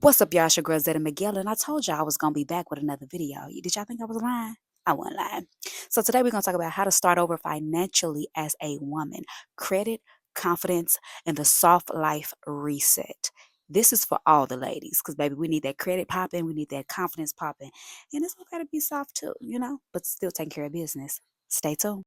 What's up, y'all? It's your girl Zetta Miguel, and I told y'all I was gonna be back with another video. Did y'all think I was lying? I wasn't lying. So today we're gonna talk about how to start over financially as a woman, credit, confidence, and the soft life reset. This is for all the ladies, because baby, we need that credit popping, we need that confidence popping, and it's okay to be soft too, but still taking care of business. Stay tuned.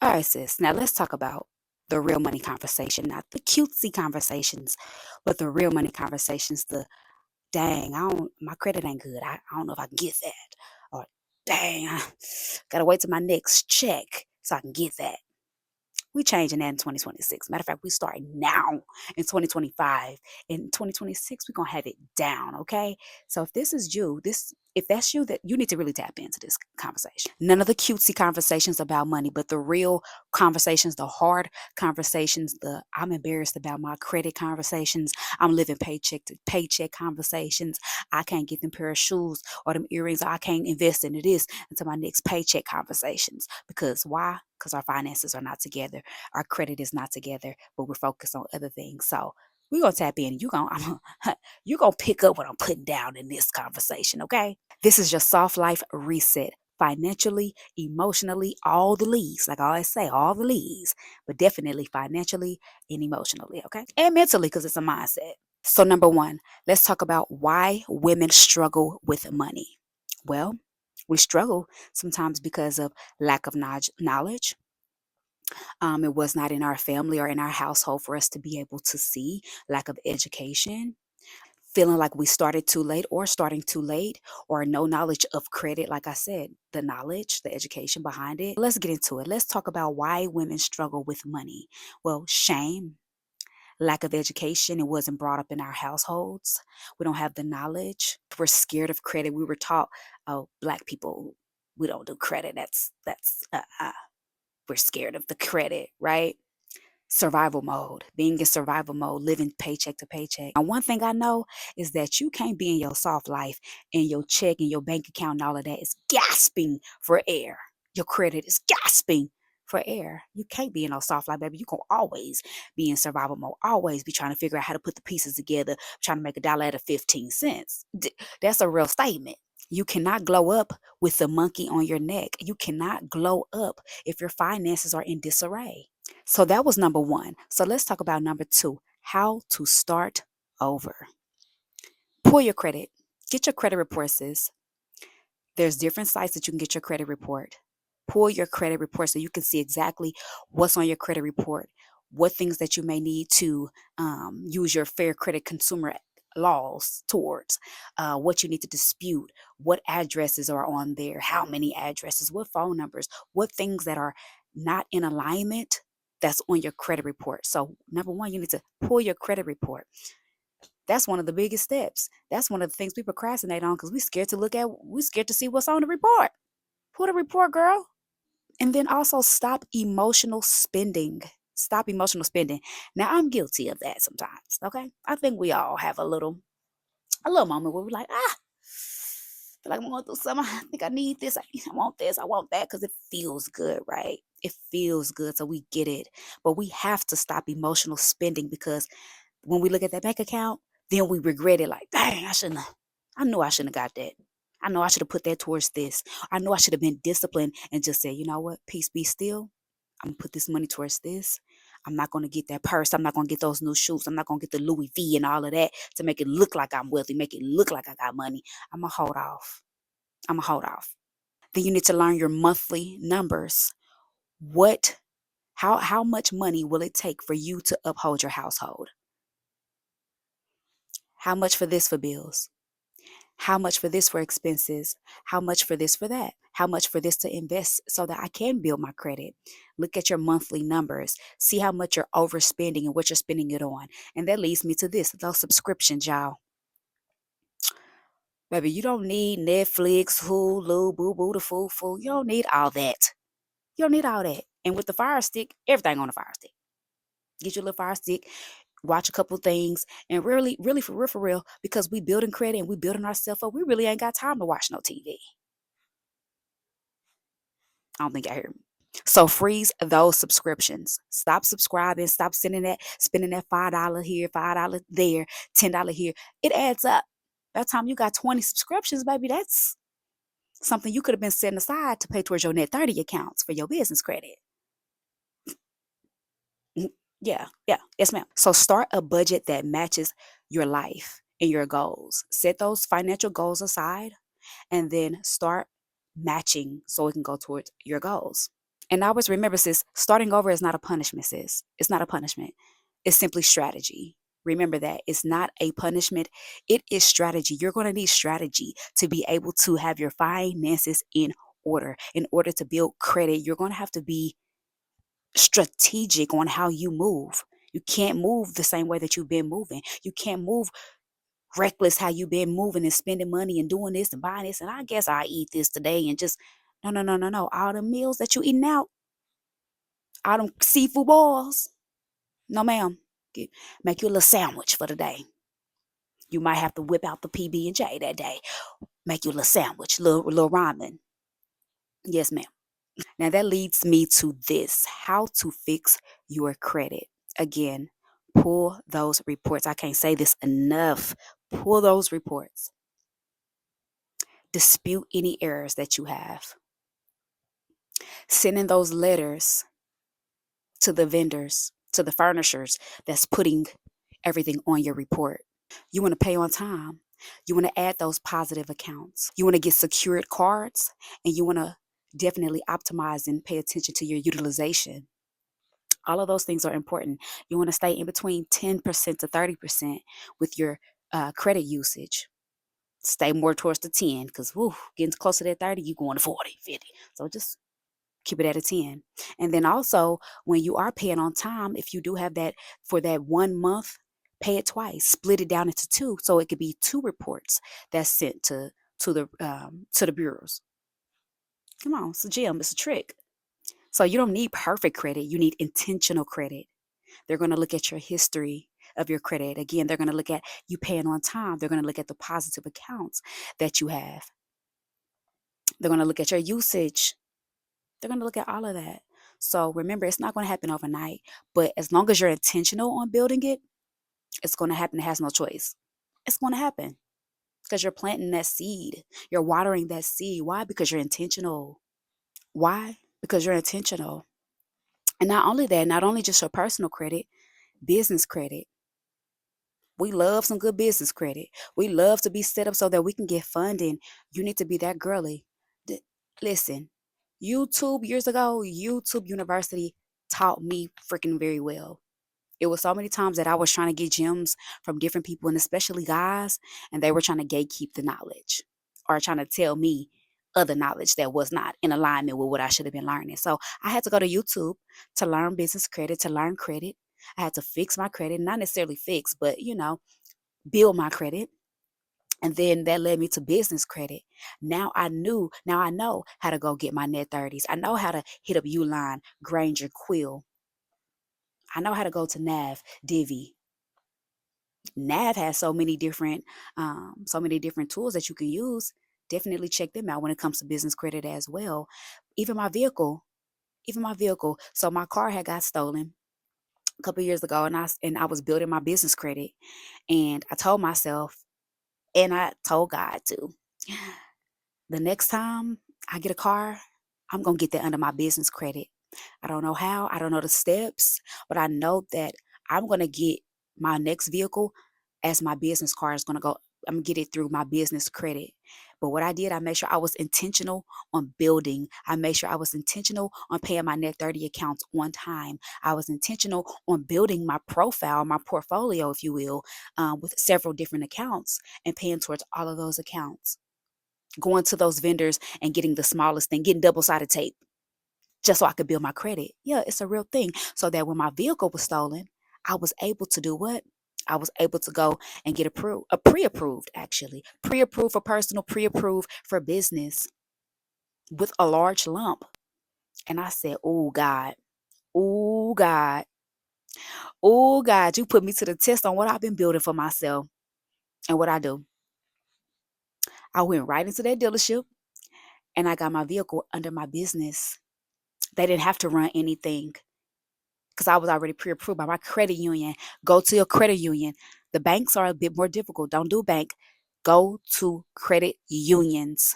All right, sis. Now let's talk about the real money conversation, not the cutesy conversations, but the real money conversations. The dang, my credit ain't good. I don't know if I can get that. Or dang, I gotta wait till my next check so I can get that. We changing that in 2026. Matter of fact, we start now in 2025. In 2026, we're gonna have it down, okay? So if this is you, if that's you, that you need to really tap into this conversation. None of the cutesy conversations about money, but the real conversations, the hard conversations, the I'm embarrassed about my credit conversations, I'm living paycheck to paycheck conversations. I can't get them pair of shoes or them earrings, or I can't invest into this until my next paycheck conversations. Because why? Because our finances are not together, our credit is not together, but we're focused on other things. So we're gonna tap in. You gonna pick up what I'm putting down in this conversation, okay? This is your soft life reset. Financially, emotionally, all the leads. Like I always say, all the leads, but definitely financially and emotionally, okay? And mentally, because it's a mindset. So, number one, let's talk about why women struggle with money. Well, we struggle sometimes because of lack of knowledge. It was not in our family or in our household for us to be able to see. Lack of education, feeling like we started too late or starting too late, or no knowledge of credit. Like I said, the knowledge, the education behind it. Let's get into it. Let's talk about why women struggle with money. Well, shame, lack of education. It wasn't brought up in our households. We don't have the knowledge. We're scared of credit. We were taught, oh, black people, we don't do credit. We're scared of the credit, right? Survival mode, being in survival mode, living paycheck to paycheck. And one thing I know is that you can't be in your soft life and your check and your bank account and all of that is gasping for air. Your credit is gasping for air. You can't be in no soft life, baby. You can always be in survival mode, always be trying to figure out how to put the pieces together, trying to make a dollar out of 15 cents. That's a real statement. You cannot glow up with the monkey on your neck. You cannot glow up if your finances are in disarray. So that was number one. So let's talk about number two, how to start over. Pull your credit. Get your credit report, sis. There's different sites that you can get your credit report. Pull your credit report so you can see exactly what's on your credit report, what things that you may need to use your fair credit consumer laws towards, what you need to dispute, what addresses are on there, how many addresses, what phone numbers, what things that are not in alignment that's on your credit report. So number one, you need to pull your credit report. That's one of the biggest steps. That's one of the things we procrastinate on because we're scared to see what's on the report. Pull the report, girl. And then also stop emotional spending. Stop emotional spending. Now I'm guilty of that sometimes. Okay. I think we all have a little moment where we're like, feel like I'm going through something. I think I need this. I want this. I want that because it feels good, right? It feels good. So we get it. But we have to stop emotional spending because when we look at that bank account, then we regret it like, dang, I knew I shouldn't have got that. I know I should have put that towards this. I know I should have been disciplined and just said, you know what, peace be still. I'm gonna put this money towards this. I'm not gonna get that purse. I'm not gonna get those new shoes. I'm not gonna get the Louis V and all of that to make it look like I'm wealthy, make it look like I got money. I'm gonna hold off. I'm gonna hold off. Then you need to learn your monthly numbers. What how much money will it take for you to uphold your household? How much for this for bills? How much for this for expenses? How much for this for that? How much for this to invest so that I can build my credit? Look at your monthly numbers. See how much you're overspending and what you're spending it on. And that leads me to this, those subscriptions, y'all. Baby, you don't need Netflix, Hulu, Boo Boo, the Foo. You don't need all that. You don't need all that. And with the Fire Stick, everything on the Fire Stick. Get your little Fire Stick. watch a couple things, and really, really for real, because we building credit and we building ourselves up, we really ain't got time to watch no TV. I don't think I heard me. So freeze those subscriptions. Stop subscribing. Stop spending that $5 here, $5 there, $10 here. It adds up. By the time you got 20 subscriptions, baby, that's something you could have been setting aside to pay towards your net 30 accounts for your business credit. Yeah, yeah, yes, ma'am. So start a budget that matches your life and your goals. Set those financial goals aside and then start matching so it can go towards your goals. And always remember, sis, starting over is not a punishment, sis. It's not a punishment. It's simply strategy. Remember that. It's not a punishment. It is strategy. You're going to need strategy to be able to have your finances in order. In order to build credit, you're going to have to be strategic on how you move. You can't move the same way that you've been moving. You can't move reckless how you've been moving and spending money and doing this and buying this. And I guess I eat this today and just, no, no, no, no, no. All the meals that you eating out, all them seafood balls. No, ma'am. Make you a little sandwich for the day. You might have to whip out the PB&J that day. Make you a little sandwich, little ramen. Yes, ma'am. Now that leads me to this: how to fix your credit. Again, pull those reports. I can't say this enough. Pull those reports. Dispute any errors that you have. Sending those letters to the vendors, to the furnishers that's putting everything on your report. You want to pay on time. You want to add those positive accounts. You want to get secured cards, and you want to definitely optimize and pay attention to your utilization. All of those things are important. You want to stay in between 10% to 30% with your credit usage. Stay more towards the 10 because getting closer to that 30, you going to 40, 50. So just keep it at a 10. And then also, when you are paying on time, if you do have that for that 1 month, pay it twice. Split it down into two, so it could be two reports that's sent to the bureaus. Come on, it's a gem, it's a trick. So you don't need perfect credit. You need intentional credit. They're going to look at your history of your credit. Again, they're going to look at you paying on time. They're going to look at the positive accounts that you have. They're going to look at your usage. They're going to look at all of that. So remember, it's not going to happen overnight, but as long as you're intentional on building it, it's going to happen. It has no choice. It's going to happen because you're planting that seed. You're watering that seed. Why? Because you're intentional. Why? Because you're intentional. And not only that, not only just your personal credit, business credit. We love some good business credit. We love to be set up so that we can get funding. You need to be that girly. Listen, YouTube years ago, YouTube University taught me freaking very well. It was so many times that I was trying to get gems from different people, and especially guys, and they were trying to gatekeep the knowledge or trying to tell me other knowledge that was not in alignment with what I should have been learning. So I had to go to YouTube to learn business credit, to learn credit. I had to fix my credit, not necessarily fix, but build my credit. And then that led me to business credit. Now I know how to go get my net 30s. I know how to hit up Uline, Granger, Quill. I know how to go to Nav, Divi. Nav has so many different tools that you can use. Definitely check them out when it comes to business credit as well. Even my vehicle, even my vehicle. So my car had got stolen a couple years ago, and I was building my business credit, and I told myself, and I told God too, the next time I get a car, I'm gonna get that under my business credit. I don't know how, I don't know the steps, but I know that I'm gonna get my next vehicle as my business car is gonna go. I'm gonna get it through my business credit. But what I did, I made sure I was intentional on building. I made sure I was intentional on paying my net 30 accounts on time. I was intentional on building my profile, my portfolio, if you will, with several different accounts and paying towards all of those accounts. Going to those vendors and getting the smallest thing, getting double-sided tape just so I could build my credit. Yeah, it's a real thing. So that when my vehicle was stolen, I was able to do what? I was able to go and get pre-approved actually. Pre-approved for personal, pre-approved for business with a large lump. And I said, oh God, Oh God, you put me to the test on what I've been building for myself. And what I do, I went right into that dealership and I got my vehicle under my business. They didn't have to run anything because I was already pre-approved by my credit union. Go to your credit union. The banks are a bit more difficult. Don't do bank. Go to credit unions.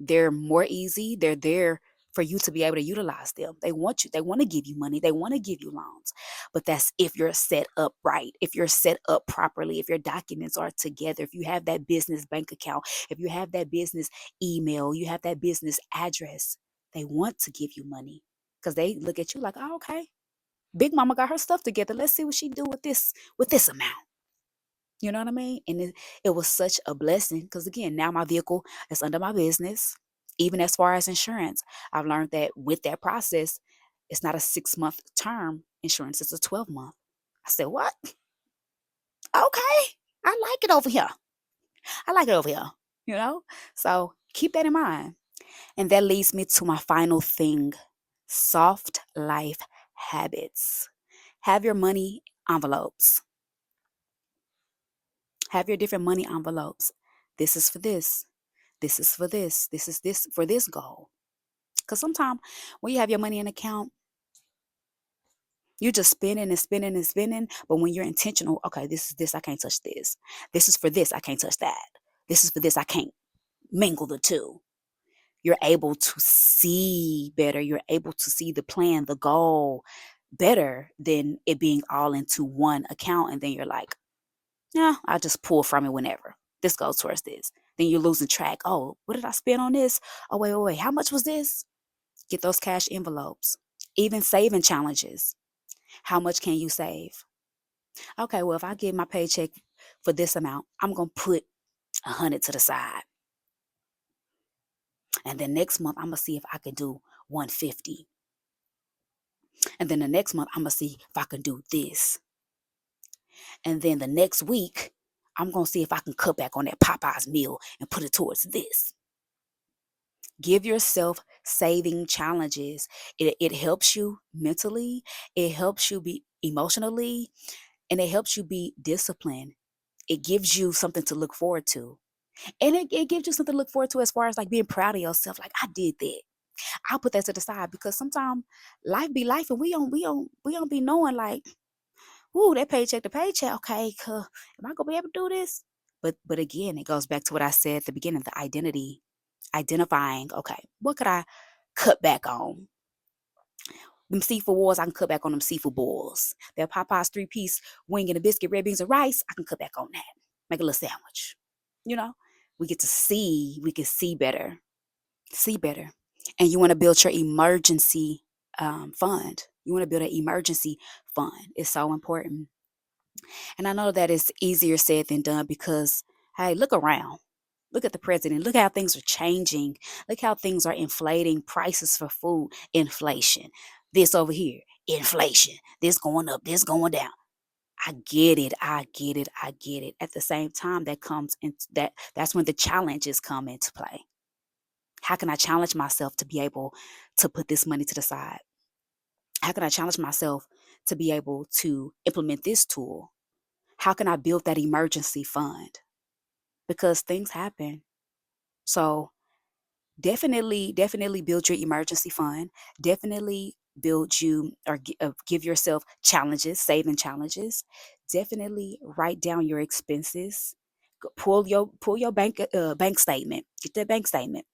They're more easy. They're there for you to be able to utilize them. They want you, they want to give you money, they want to give you loans. But that's if you're set up right, if you're set up properly, if your documents are together, if you have that business bank account, if you have that business email, you have that business address, they want to give you money because they look at you like, oh, okay, Big Mama got her stuff together. Let's see what she do with this amount. You know what I mean? And it was such a blessing because, again, now my vehicle is under my business. Even as far as insurance, I've learned that with that process, it's not a 6-month term insurance, it's a 12-month. I said, what? Okay. I like it over here. I like it over here. You know? So keep that in mind. And that leads me to my final thing, soft life habits. Have your money envelopes. Have your different money envelopes. This is for this. This is for this. This is this for this goal. Because sometimes when you have your money in account, you're just spending and spending and spending. But when you're intentional, okay, this is this, I can't touch this. This is for this, I can't touch that. This is for this, I can't mingle the two. You're able to see better. You're able to see the plan, the goal better than it being all into one account. And then you're like, yeah, I just pull from it whenever. This goes towards this. Then you're losing track. Oh, what did I spend on this? Oh, wait. How much was this? Get those cash envelopes. Even saving challenges. How much can you save? Okay, well, if I get my paycheck for this amount, I'm going to put 100 to the side. And then next month, I'm going to see if I can do 150. And then the next month, I'm going to see if I can do this. And then the next week, I'm going to see if I can cut back on that Popeye's meal and put it towards this. Give yourself saving challenges. It helps you mentally, it helps you be emotionally, and it helps you be disciplined. It gives you something to look forward to. And it gives you something to look forward to as far as like being proud of yourself. Like, I did that. I'll put that to the side because sometimes life be life and we don't be knowing like, ooh, that paycheck to paycheck. Okay, am I gonna be able to do this? But again, it goes back to what I said at the beginning, the identity. Identifying, okay, what could I cut back on? Them seafood wars, I can cut back on them seafood boils. That Popeye's 3-piece wing and a biscuit, red beans and rice, I can cut back on that. Make a little sandwich. You know, we can see better. See better. And you want to build your emergency fund. You want to build an emergency fund. It's so important. And I know that it's easier said than done because, hey, look around. Look at the president. Look how things are changing. Look how things are inflating prices for food. Inflation. This over here. Inflation. This going up. This going down. I get it. I get it. I get it. At the same time, that comes in that's when the challenges come into play. How can I challenge myself to be able to put this money to the side? How can I challenge myself to be able to implement this tool? How can I build that emergency fund? Because things happen. So definitely build your emergency fund. Definitely build you or give yourself challenges, saving challenges. Definitely write down your expenses. Pull your bank statement. Get that bank statement.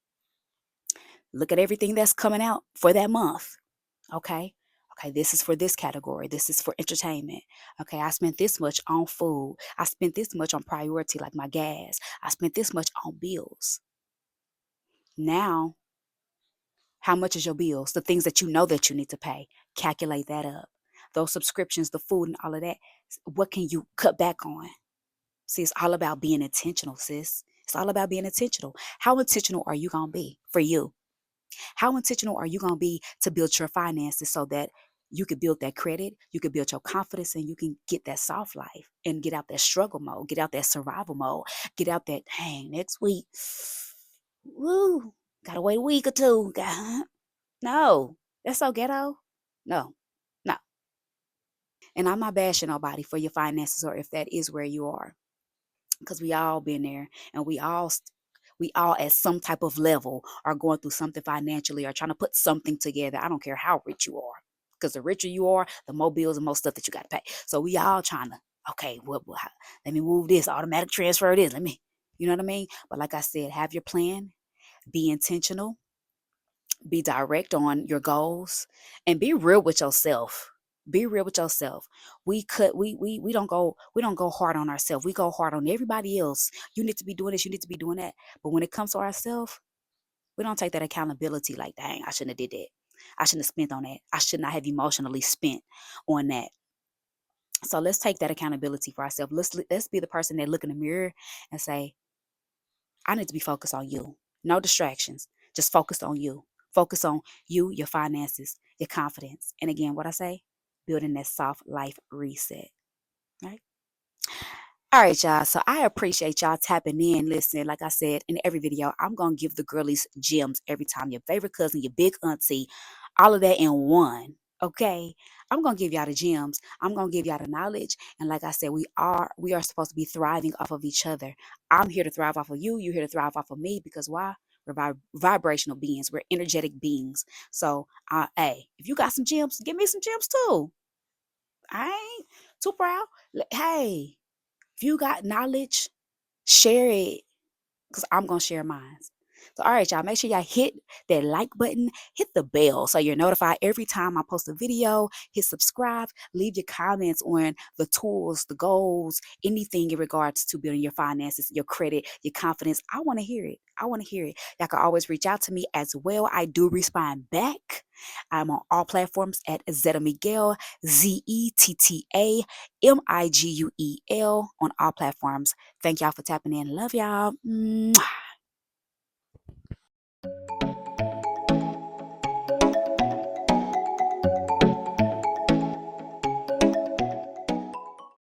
Look at everything that's coming out for that month. Okay. Okay, this is for this category. This is for entertainment. Okay, I spent this much on food. I spent this much on priority, like my gas. I spent this much on bills. Now, how much is your bills? The things that you know that you need to pay. Calculate that up. Those subscriptions, the food and all of that. What can you cut back on? See, it's all about being intentional, sis. It's all about being intentional. How intentional are you going to be for you? How intentional are you going to be to build your finances so that you could build that credit, you could build your confidence, and you can get that soft life and get out that struggle mode, get out that survival mode, get out that, dang, next week, woo, gotta wait a week or two. No, that's so ghetto. No, no. And I'm not bashing nobody for your finances or if that is where you are, because we all been there, and we all at some type of level are going through something financially or trying to put something together. I don't care how rich you are, because the richer you are, the more bills and more stuff that you got to pay. So we all trying to, okay, let me move this, automatic transfer this, let me, you know what I mean? But like I said, have your plan, be intentional, be direct on your goals, and be real with yourself. Be real with yourself. We don't go hard on ourselves. We go hard on everybody else. You need to be doing this, you need to be doing that. But when it comes to ourselves, we don't take that accountability. Like, dang, I shouldn't have did that. I shouldn't have spent on that. I should not have emotionally spent on that. So let's take that accountability for ourselves. Let's be the person that look in the mirror and say, I need to be focused on you. No distractions. Just focused on you. Focus on you, your finances, your confidence. And again, what I say, building that soft life reset. Right? All right, y'all. So I appreciate y'all tapping in. Listen, like I said in every video, I'm going to give the girlies gems every time. Your favorite cousin, your big auntie, all of that in one. Okay. I'm going to give y'all the gems. I'm going to give y'all the knowledge. And like I said, we are supposed to be thriving off of each other. I'm here to thrive off of you. You're here to thrive off of me, because why? We're vibrational beings. We're energetic beings. So, hey, if you got some gems, give me some gems too. I ain't too proud. Hey, if you got knowledge, share it, because I'm going to share mine. So, all right, y'all, make sure y'all hit that like button, hit the bell so you're notified every time I post a video. Hit subscribe, leave your comments on the tools, the goals, anything in regards to building your finances, your credit, your confidence. I want to hear it. I want to hear it. Y'all can always reach out to me as well. I do respond back. I'm on all platforms at Zetta Miguel, ZettaMiguel on all platforms. Thank y'all for tapping in. Love y'all. Mwah.